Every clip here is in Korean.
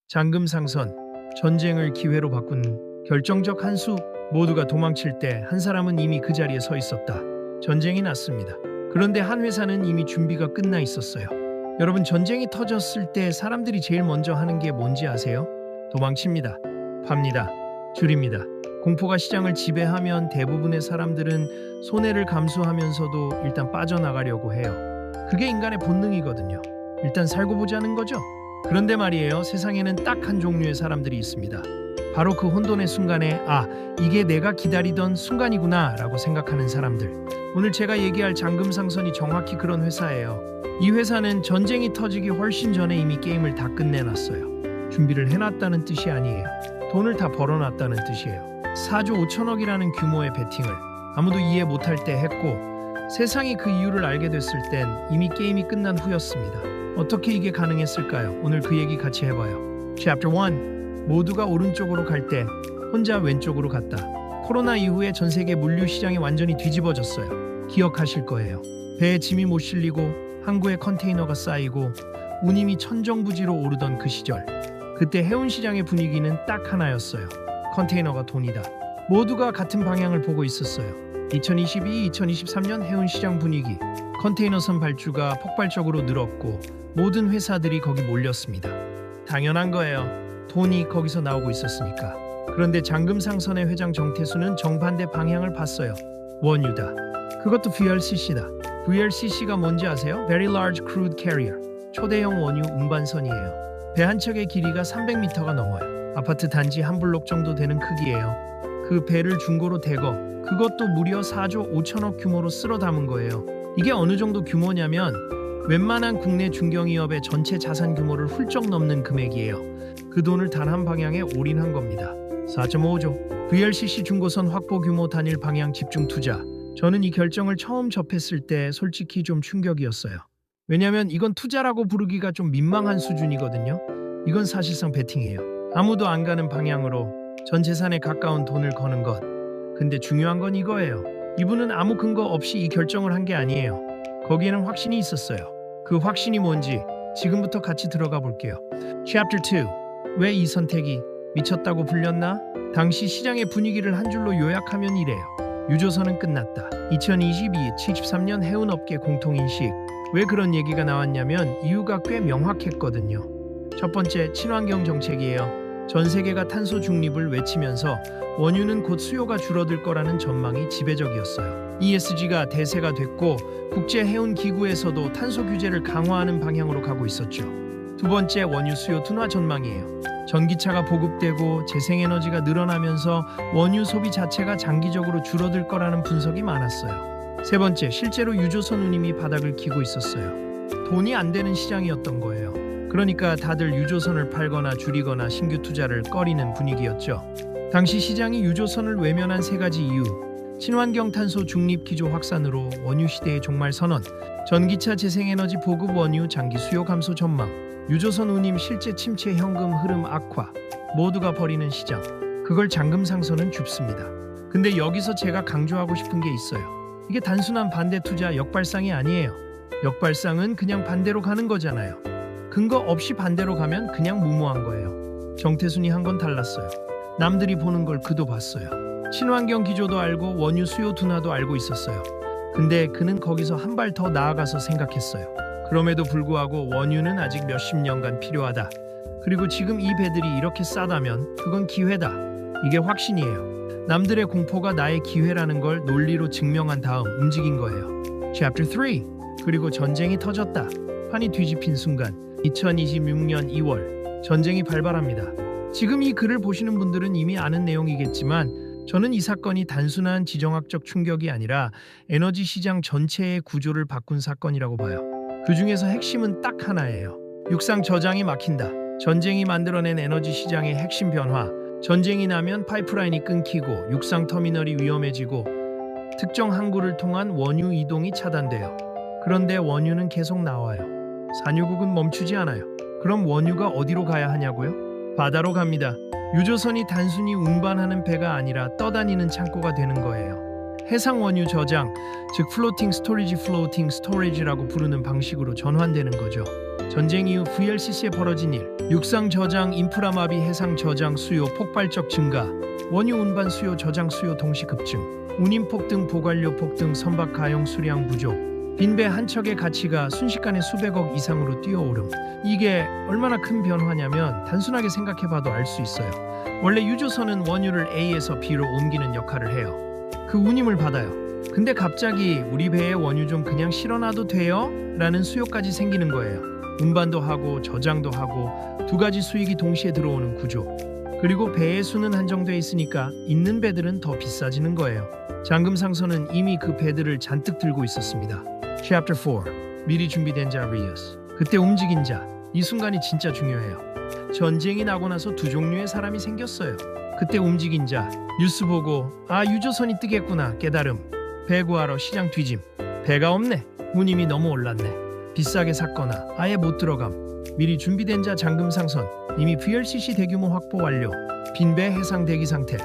장금상선, 전쟁을 기회로 바꾼 결정적 한 수. 모두가 도망칠 때 한 사람은 이미 그 자리에 서 있었다. 전쟁이 났습니다. 그런데 한 회사는 이미 준비가 끝나 있었어요. 여러분, 전쟁이 터졌을 때 사람들이 제일 먼저 하는 게 뭔지 아세요? 도망칩니다. 팝니다. 줄입니다. 공포가 시장을 지배하면 대부분의 사람들은 손해를 감수하면서도 일단 빠져나가려고 해요. 그게 인간의 본능이거든요. 일단 살고 보자는 거죠. 그런데 말이에요, 세상에는 딱 한 종류의 사람들이 있습니다. 바로 그 혼돈의 순간에 이게 내가 기다리던 순간이구나 라고 생각하는 사람들. 오늘 제가 얘기할 장금상선이 정확히 그런 회사예요. 이 회사는 전쟁이 터지기 훨씬 전에 이미 게임을 다 끝내놨어요. 준비를 해놨다는 뜻이 아니에요. 돈을 다 벌어놨다는 뜻이에요. 4조 5천억이라는 규모의 베팅을 아무도 이해 못할 때 했고, 세상이 그 이유를 알게 됐을 땐 이미 게임이 끝난 후였습니다. 어떻게 이게 가능했을까요? 오늘 그 얘기 같이 해봐요. Chapter 1. 모두가 오른쪽으로 갈 때 혼자 왼쪽으로 갔다. 코로나 이후에 전 세계 물류 시장이 완전히 뒤집어졌어요. 기억하실 거예요. 배에 짐이 못 실리고 항구에 컨테이너가 쌓이고 운임이 천정부지로 오르던 그 시절. 그때 해운 시장의 분위기는 딱 하나였어요. 컨테이너가 돈이다. 모두가 같은 방향을 보고 있었어요. 2022-2023년 해운 시장 분위기. 컨테이너선 발주가 폭발적으로 늘었고 모든 회사들이 거기 몰렸습니다. 당연한 거예요. 돈이 거기서 나오고 있었으니까. 그런데 장금상선의 회장 정태수는 정반대 방향을 봤어요. 원유다. 그것도 VLCC다. VLCC가 뭔지 아세요? Very Large Crude Carrier. 초대형 원유 운반선이에요. 배 한 척의 길이가 300m가 넘어요. 아파트 단지 한 블록 정도 되는 크기예요. 그 배를 중고로 대거, 그것도 무려 4조 5천억 규모로 쓸어 담은 거예요. 이게 어느 정도 규모냐면 웬만한 국내 중견기업의 전체 자산 규모를 훌쩍 넘는 금액이에요. 그 돈을 단 한 방향에 올인한 겁니다. 4.5조. VLCC 중고선 확보 규모 단일 방향 집중 투자. 저는 이 결정을 처음 접했을 때 솔직히 좀 충격이었어요. 왜냐면 이건 투자라고 부르기가 좀 민망한 수준이거든요. 이건 사실상 베팅이에요. 아무도 안 가는 방향으로 전 재산에 가까운 돈을 거는 것. 근데 중요한 건 이거예요. 이분은 아무 근거 없이 이 결정을 한 게 아니에요. 거기에는 확신이 있었어요. 그 확신이 뭔지 지금부터 같이 들어가 볼게요. Chapter 2. 왜 이 선택이 미쳤다고 불렸나? 당시 시장의 분위기를 한 줄로 요약하면 이래요. 유조선은 끝났다. 2022-73년 해운업계 공통인식. 왜 그런 얘기가 나왔냐면 이유가 꽤 명확했거든요. 첫 번째, 친환경 정책이에요. 전 세계가 탄소 중립을 외치면서 원유는 곧 수요가 줄어들 거라는 전망이 지배적이었어요. ESG가 대세가 됐고 국제해운기구에서도 탄소 규제를 강화하는 방향으로 가고 있었죠. 두 번째, 원유 수요 둔화 전망이에요. 전기차가 보급되고 재생에너지가 늘어나면서 원유 소비 자체가 장기적으로 줄어들 거라는 분석이 많았어요. 세 번째, 실제로 유조선 운임이 바닥을 기고 있었어요. 돈이 안 되는 시장이었던 거예요. 그러니까 다들 유조선을 팔거나 줄이거나 신규 투자를 꺼리는 분위기였죠. 당시 시장이 유조선을 외면한 세 가지 이유. 친환경 탄소 중립 기조 확산으로 원유 시대의 종말 선언, 전기차 재생에너지 보급 원유 장기 수요 감소 전망, 유조선 운임 실제 침체 현금 흐름 악화, 모두가 버리는 시장. 그걸 장금상선은 줍습니다. 근데 여기서 제가 강조하고 싶은 게 있어요. 이게 단순한 반대 투자 역발상이 아니에요. 역발상은 그냥 반대로 가는 거잖아요. 근거 없이 반대로 가면 그냥 무모한 거예요. 정태순이 한 건 달랐어요. 남들이 보는 걸 그도 봤어요. 친환경 기조도 알고 원유 수요 둔화도 알고 있었어요. 근데 그는 거기서 한 발 더 나아가서 생각했어요. 그럼에도 불구하고 원유는 아직 몇십 년간 필요하다. 그리고 지금 이 배들이 이렇게 싸다면 그건 기회다. 이게 확신이에요. 남들의 공포가 나의 기회라는 걸 논리로 증명한 다음 움직인 거예요. Chapter 3. 그리고 전쟁이 터졌다. 판이 뒤집힌 순간 2026년 2월 전쟁이 발발합니다. 지금 이 글을 보시는 분들은 이미 아는 내용이겠지만 저는 이 사건이 단순한 지정학적 충격이 아니라 에너지 시장 전체의 구조를 바꾼 사건이라고 봐요. 그 중에서 핵심은 딱 하나예요. 육상 저장이 막힌다. 전쟁이 만들어낸 에너지 시장의 핵심 변화. 전쟁이 나면 파이프라인이 끊기고 육상 터미널이 위험해지고 특정 항구를 통한 원유 이동이 차단돼요. 그런데 원유는 계속 나와요. 산유국은 멈추지 않아요. 그럼 원유가 어디로 가야 하냐고요? 바다로 갑니다. 유조선이 단순히 운반하는 배가 아니라 떠다니는 창고가 되는 거예요. 해상 원유 저장, 즉 플로팅 스토리지라고 부르는 방식으로 전환되는 거죠. 전쟁 이후 VLCC에 벌어진 일, 육상 저장, 인프라 마비, 해상 저장 수요 폭발적 증가, 원유 운반 수요, 저장 수요 동시 급증, 운임 폭등, 보관료 폭등, 선박 가용 수량 부족, 빈배 한 척의 가치가 순식간에 수백억 이상으로 뛰어오름. 이게 얼마나 큰 변화냐면 단순하게 생각해봐도 알 수 있어요. 원래 유조선은 원유를 A에서 B로 옮기는 역할을 해요. 그 운임을 받아요. 근데 갑자기 우리 배에 원유 좀 그냥 실어놔도 돼요? 라는 수요까지 생기는 거예요. 운반도 하고 저장도 하고 두 가지 수익이 동시에 들어오는 구조. 그리고 배의 수는 한정돼 있으니까 있는 배들은 더 비싸지는 거예요. 잠금상선은 이미 그 배들을 잔뜩 들고 있었습니다. Chapter 4. 미리 준비된 자 리어스. 그때 움직인 자. 이 순간이 진짜 중요해요. 전쟁이 나고 나서 두 종류의 사람이 생겼어요. 그때 움직인 자. 뉴스 보고 유조선이 뜨겠구나 깨달음. 배 구하러 시장 뒤짐. 배가 없네. 운임이 너무 올랐네. 비싸게 샀거나 아예 못 들어감. 미리 준비된 자 잠금상선. 이미 VLCC 대규모 확보 완료. 빈배 해상 대기 상태.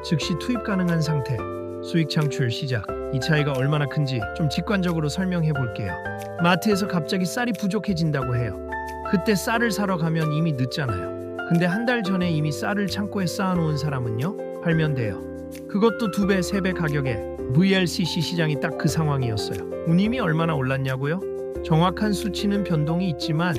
즉시 투입 가능한 상태. 수익 창출 시작. 이 차이가 얼마나 큰지 좀 직관적으로 설명해 볼게요. 마트에서 갑자기 쌀이 부족해진다고 해요. 그때 쌀을 사러 가면 이미 늦잖아요. 근데 한 달 전에 이미 쌀을 창고에 쌓아놓은 사람은요? 팔면 돼요. 그것도 2배, 3배 가격에. VLCC 시장이 딱 그 상황이었어요. 운임이 얼마나 올랐냐고요? 정확한 수치는 변동이 있지만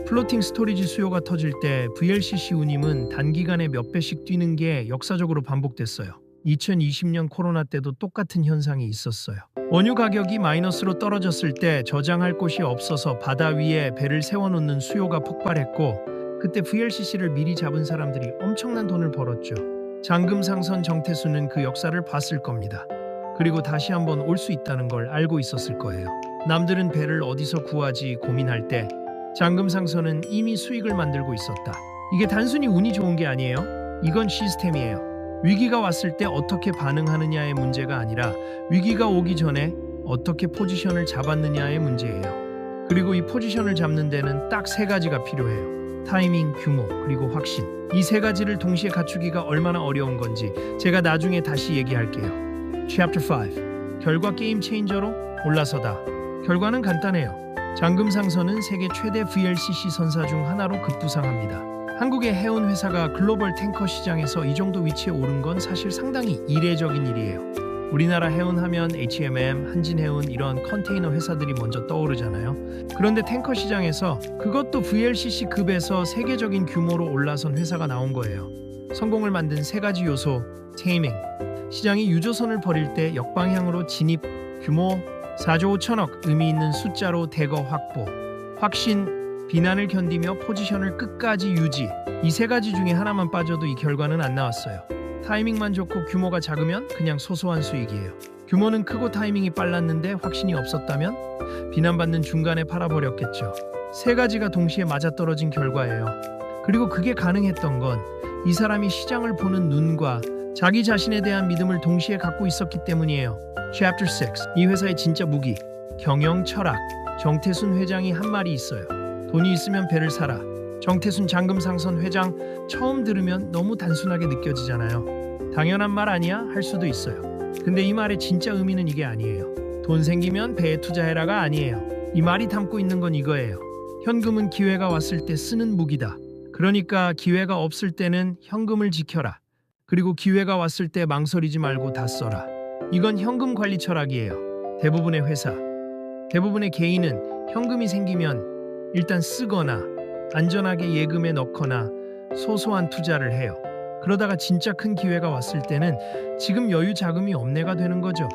플로팅 스토리지 수요가 터질 때 VLCC 운임은 단기간에 몇 배씩 뛰는 게 역사적으로 반복됐어요. 2020년 코로나 때도 똑같은 현상이 있었어요. 원유 가격이 마이너스로 떨어졌을 때 저장할 곳이 없어서 바다 위에 배를 세워놓는 수요가 폭발했고 그때 VLCC를 미리 잡은 사람들이 엄청난 돈을 벌었죠. 잠금상선 정태수는 그 역사를 봤을 겁니다. 그리고 다시 한번 올 수 있다는 걸 알고 있었을 거예요. 남들은 배를 어디서 구하지 고민할 때 잠금상선은 이미 수익을 만들고 있었다. 이게 단순히 운이 좋은 게 아니에요. 이건 시스템이에요. 위기가 왔을 때 어떻게 반응하느냐의 문제가 아니라 위기가 오기 전에 어떻게 포지션을 잡았느냐의 문제예요. 그리고 이 포지션을 잡는 데는 딱 3가지가 필요해요. 타이밍, 규모, 그리고 확신. 이 3가지를 동시에 갖추기가 얼마나 어려운 건지 제가 나중에 다시 얘기할게요. Chapter 5. 결과 게임 체인저로 올라서다. 결과는 간단해요. 잠금상선은 세계 최대 VLCC 선사 중 하나로 급부상합니다. 한국의 해운 회사가 글로벌 탱커 시장에서 이 정도 위치에 오른 건 사실 상당히 이례적인 일이에요. 우리나라 해운 하면 HMM, 한진해운 이런 컨테이너 회사들이 먼저 떠오르잖아요. 그런데 탱커 시장에서 그것도 VLCC급에서 세계적인 규모로 올라선 회사가 나온 거예요. 성공을 만든 3가지 요소, 테이밍. 시장이 유조선을 버릴 때 역방향으로 진입, 규모, 4조 5천억 의미 있는 숫자로 대거 확보, 확신, 비난을 견디며 포지션을 끝까지 유지. 이 3가지 중에 하나만 빠져도 이 결과는 안 나왔어요. 타이밍만 좋고 규모가 작으면 그냥 소소한 수익이에요. 규모는 크고 타이밍이 빨랐는데 확신이 없었다면 비난받는 중간에 팔아버렸겠죠. 3가지가 동시에 맞아떨어진 결과예요. 그리고 그게 가능했던 건 이 사람이 시장을 보는 눈과 자기 자신에 대한 믿음을 동시에 갖고 있었기 때문이에요. Chapter 6. 이 회사의 진짜 무기. 경영 철학. 정태순 회장이 한 말이 있어요. 돈이 있으면 배를 사라. 정태순 잠금상선 회장. 처음 들으면 너무 단순하게 느껴지잖아요. 당연한 말 아니야? 할 수도 있어요. 근데 이 말의 진짜 의미는 이게 아니에요. 돈 생기면 배에 투자해라가 아니에요. 이 말이 담고 있는 건 이거예요. 현금은 기회가 왔을 때 쓰는 무기다. 그러니까 기회가 없을 때는 현금을 지켜라. 그리고 기회가 왔을 때 망설이지 말고 다 써라. 이건 현금 관리 철학이에요. 대부분의 회사, 대부분의 개인은 현금이 생기면 일단 쓰거나 안전하게 예금에 넣거나 소소한 투자를 해요. 그러다가 진짜 큰 기회가 왔을 때는 지금 여유 자금이 없네가 되는 거죠.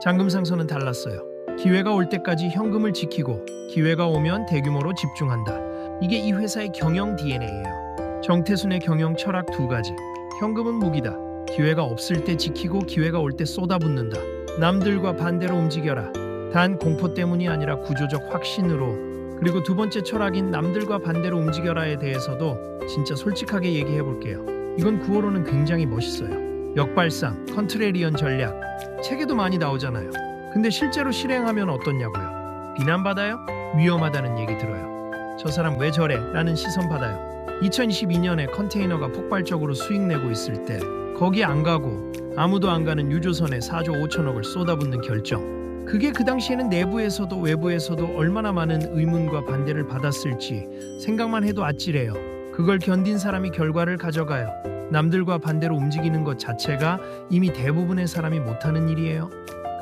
잠금상선은 달랐어요. 기회가 올 때까지 현금을 지키고 기회가 오면 대규모로 집중한다. 이게 이 회사의 경영 DNA예요. 정태순의 경영 철학 2가지. 현금은 무기다. 기회가 없을 때 지키고 기회가 올 때 쏟아붓는다. 남들과 반대로 움직여라. 단 공포 때문이 아니라 구조적 확신으로. 그리고 2번째 철학인 남들과 반대로 움직여라에 대해서도 진짜 솔직하게 얘기해 볼게요. 이건 구어로는 굉장히 멋있어요. 역발상, 컨트레리언 전략. 책에도 많이 나오잖아요. 근데 실제로 실행하면 어떻냐고요? 비난받아요? 위험하다는 얘기 들어요. 저 사람 왜 저래? 라는 시선 받아요. 2022년에 컨테이너가 폭발적으로 수익 내고 있을 때 거기 안 가고 아무도 안 가는 유조선에 4조 5천억을 쏟아붓는 결정. 그게 그 당시에는 내부에서도 외부에서도 얼마나 많은 의문과 반대를 받았을지 생각만 해도 아찔해요. 그걸 견딘 사람이 결과를 가져가요. 남들과 반대로 움직이는 것 자체가 이미 대부분의 사람이 못하는 일이에요.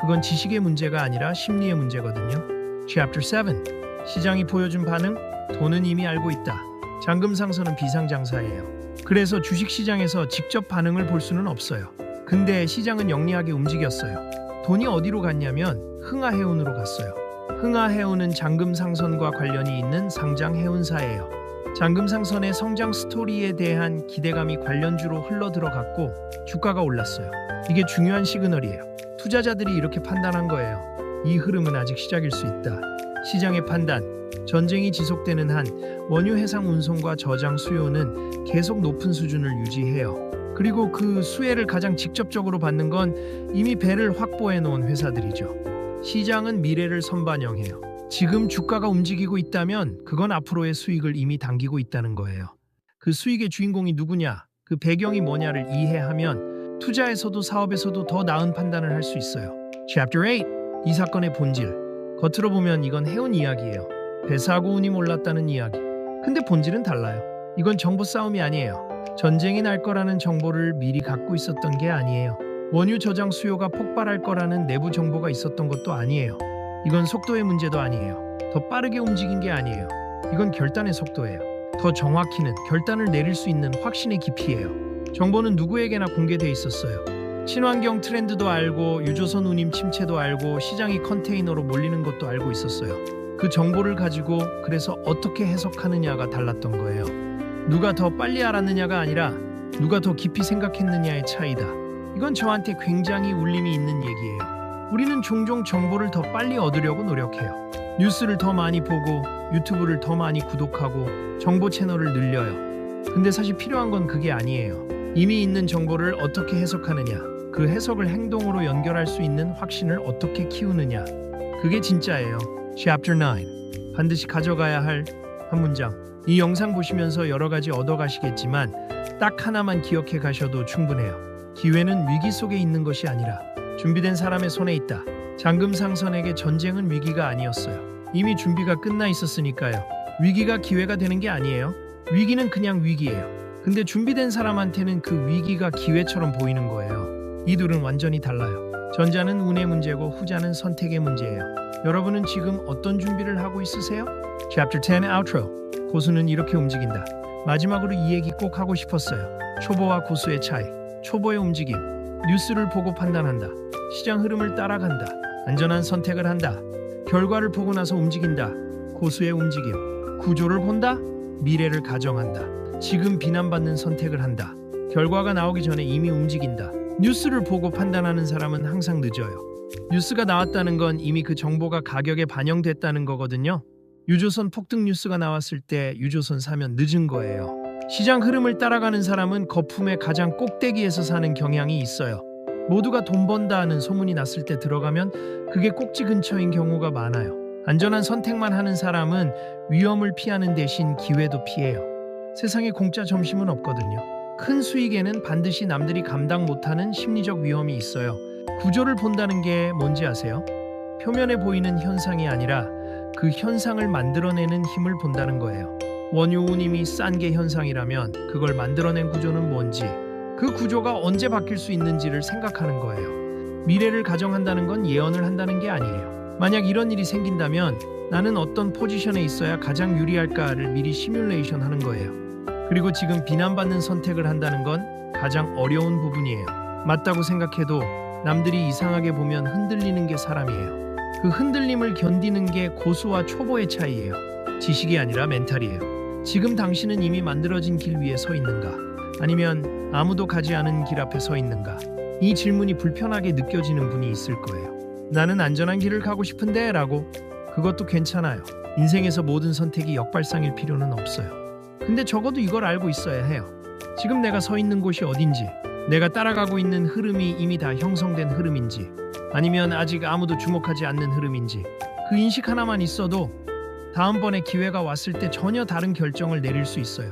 그건 지식의 문제가 아니라 심리의 문제거든요. Chapter 7. 시장이 보여준 반응? 돈은 이미 알고 있다. 잠금상선은 비상장사예요. 그래서 주식시장에서 직접 반응을 볼 수는 없어요. 근데 시장은 영리하게 움직였어요. 돈이 어디로 갔냐면 흥하해운으로 갔어요. 흥하해운은 잠금상선과 관련이 있는 상장 해운사예요. 잠금상선의 성장 스토리에 대한 기대감이 관련주로 흘러들어갔고 주가가 올랐어요. 이게 중요한 시그널이에요. 투자자들이 이렇게 판단한 거예요. 이 흐름은 아직 시작일 수 있다. 시장의 판단. 전쟁이 지속되는 한 원유 해상 운송과 저장 수요는 계속 높은 수준을 유지해요. 그리고 그 수혜를 가장 직접적으로 받는 건 이미 배를 확보해 놓은 회사들이죠. 시장은 미래를 선반영해요. 지금 주가가 움직이고 있다면 그건 앞으로의 수익을 이미 당기고 있다는 거예요. 그 수익의 주인공이 누구냐, 그 배경이 뭐냐를 이해하면 투자에서도 사업에서도 더 나은 판단을 할 수 있어요. Chapter 8. 이 사건의 본질. 겉으로 보면 이건 해운 이야기예요. 배사고 운이 몰랐다는 이야기. 근데 본질은 달라요. 이건 정보 싸움이 아니에요. 전쟁이 날 거라는 정보를 미리 갖고 있었던 게 아니에요. 원유 저장 수요가 폭발할 거라는 내부 정보가 있었던 것도 아니에요. 이건 속도의 문제도 아니에요. 더 빠르게 움직인 게 아니에요. 이건 결단의 속도예요. 더 정확히는 결단을 내릴 수 있는 확신의 깊이예요. 정보는 누구에게나 공개돼 있었어요. 친환경 트렌드도 알고 유조선 운임 침체도 알고 시장이 컨테이너로 몰리는 것도 알고 있었어요. 그 정보를 가지고 그래서 어떻게 해석하느냐가 달랐던 거예요. 누가 더 빨리 알았느냐가 아니라 누가 더 깊이 생각했느냐의 차이다. 이건 저한테 굉장히 울림이 있는 얘기예요. 우리는 종종 정보를 더 빨리 얻으려고 노력해요. 뉴스를 더 많이 보고 유튜브를 더 많이 구독하고 정보 채널을 늘려요. 근데 사실 필요한 건 그게 아니에요. 이미 있는 정보를 어떻게 해석하느냐, 그 해석을 행동으로 연결할 수 있는 확신을 어떻게 키우느냐, 그게 진짜예요. Chapter 9. 반드시 가져가야 할 한 문장. 이 영상 보시면서 여러 가지 얻어가시겠지만 딱 하나만 기억해 가셔도 충분해요. 기회는 위기 속에 있는 것이 아니라 준비된 사람의 손에 있다. 잠금상선에게 전쟁은 위기가 아니었어요. 이미 준비가 끝나 있었으니까요. 위기가 기회가 되는 게 아니에요. 위기는 그냥 위기예요. 근데 준비된 사람한테는 그 위기가 기회처럼 보이는 거예요. 이 둘은 완전히 달라요. 전자는 운의 문제고 후자는 선택의 문제예요. 여러분은 지금 어떤 준비를 하고 있으세요? Chapter 10 Outro. 고수는 이렇게 움직인다. 마지막으로 이 얘기 꼭 하고 싶었어요. 초보와 고수의 차이. 초보의 움직임. 뉴스를 보고 판단한다. 시장 흐름을 따라간다. 안전한 선택을 한다. 결과를 보고 나서 움직인다. 고수의 움직임. 구조를 본다. 미래를 가정한다. 지금 비난받는 선택을 한다. 결과가 나오기 전에 이미 움직인다. 뉴스를 보고 판단하는 사람은 항상 늦어요. 뉴스가 나왔다는 건 이미 그 정보가 가격에 반영됐다는 거거든요. 유조선 폭등 뉴스가 나왔을 때 유조선 사면 늦은 거예요. 시장 흐름을 따라가는 사람은 거품의 가장 꼭대기에서 사는 경향이 있어요. 모두가 돈 번다는 소문이 났을 때 들어가면 그게 꼭지 근처인 경우가 많아요. 안전한 선택만 하는 사람은 위험을 피하는 대신 기회도 피해요. 세상에 공짜 점심은 없거든요. 큰 수익에는 반드시 남들이 감당 못하는 심리적 위험이 있어요. 구조를 본다는 게 뭔지 아세요? 표면에 보이는 현상이 아니라 그 현상을 만들어내는 힘을 본다는 거예요. 원유 운임이 싼 게 현상이라면 그걸 만들어낸 구조는 뭔지, 그 구조가 언제 바뀔 수 있는지를 생각하는 거예요. 미래를 가정한다는 건 예언을 한다는 게 아니에요. 만약 이런 일이 생긴다면 나는 어떤 포지션에 있어야 가장 유리할까를 미리 시뮬레이션 하는 거예요. 그리고 지금 비난받는 선택을 한다는 건 가장 어려운 부분이에요. 맞다고 생각해도 남들이 이상하게 보면 흔들리는 게 사람이에요. 그 흔들림을 견디는 게 고수와 초보의 차이예요. 지식이 아니라 멘탈이에요. 지금 당신은 이미 만들어진 길 위에 서 있는가? 아니면 아무도 가지 않은 길 앞에 서 있는가? 이 질문이 불편하게 느껴지는 분이 있을 거예요. 나는 안전한 길을 가고 싶은데 라고. 그것도 괜찮아요. 인생에서 모든 선택이 역발상일 필요는 없어요. 근데 적어도 이걸 알고 있어야 해요. 지금 내가 서 있는 곳이 어딘지, 내가 따라가고 있는 흐름이 이미 다 형성된 흐름인지, 아니면 아직 아무도 주목하지 않는 흐름인지, 그 인식 하나만 있어도 다음번에 기회가 왔을 때 전혀 다른 결정을 내릴 수 있어요.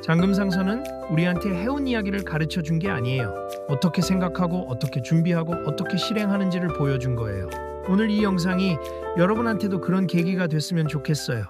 잠금상선은 우리한테 해운 이야기를 가르쳐 준 게 아니에요. 어떻게 생각하고 어떻게 준비하고 어떻게 실행하는지를 보여준 거예요. 오늘 이 영상이 여러분한테도 그런 계기가 됐으면 좋겠어요.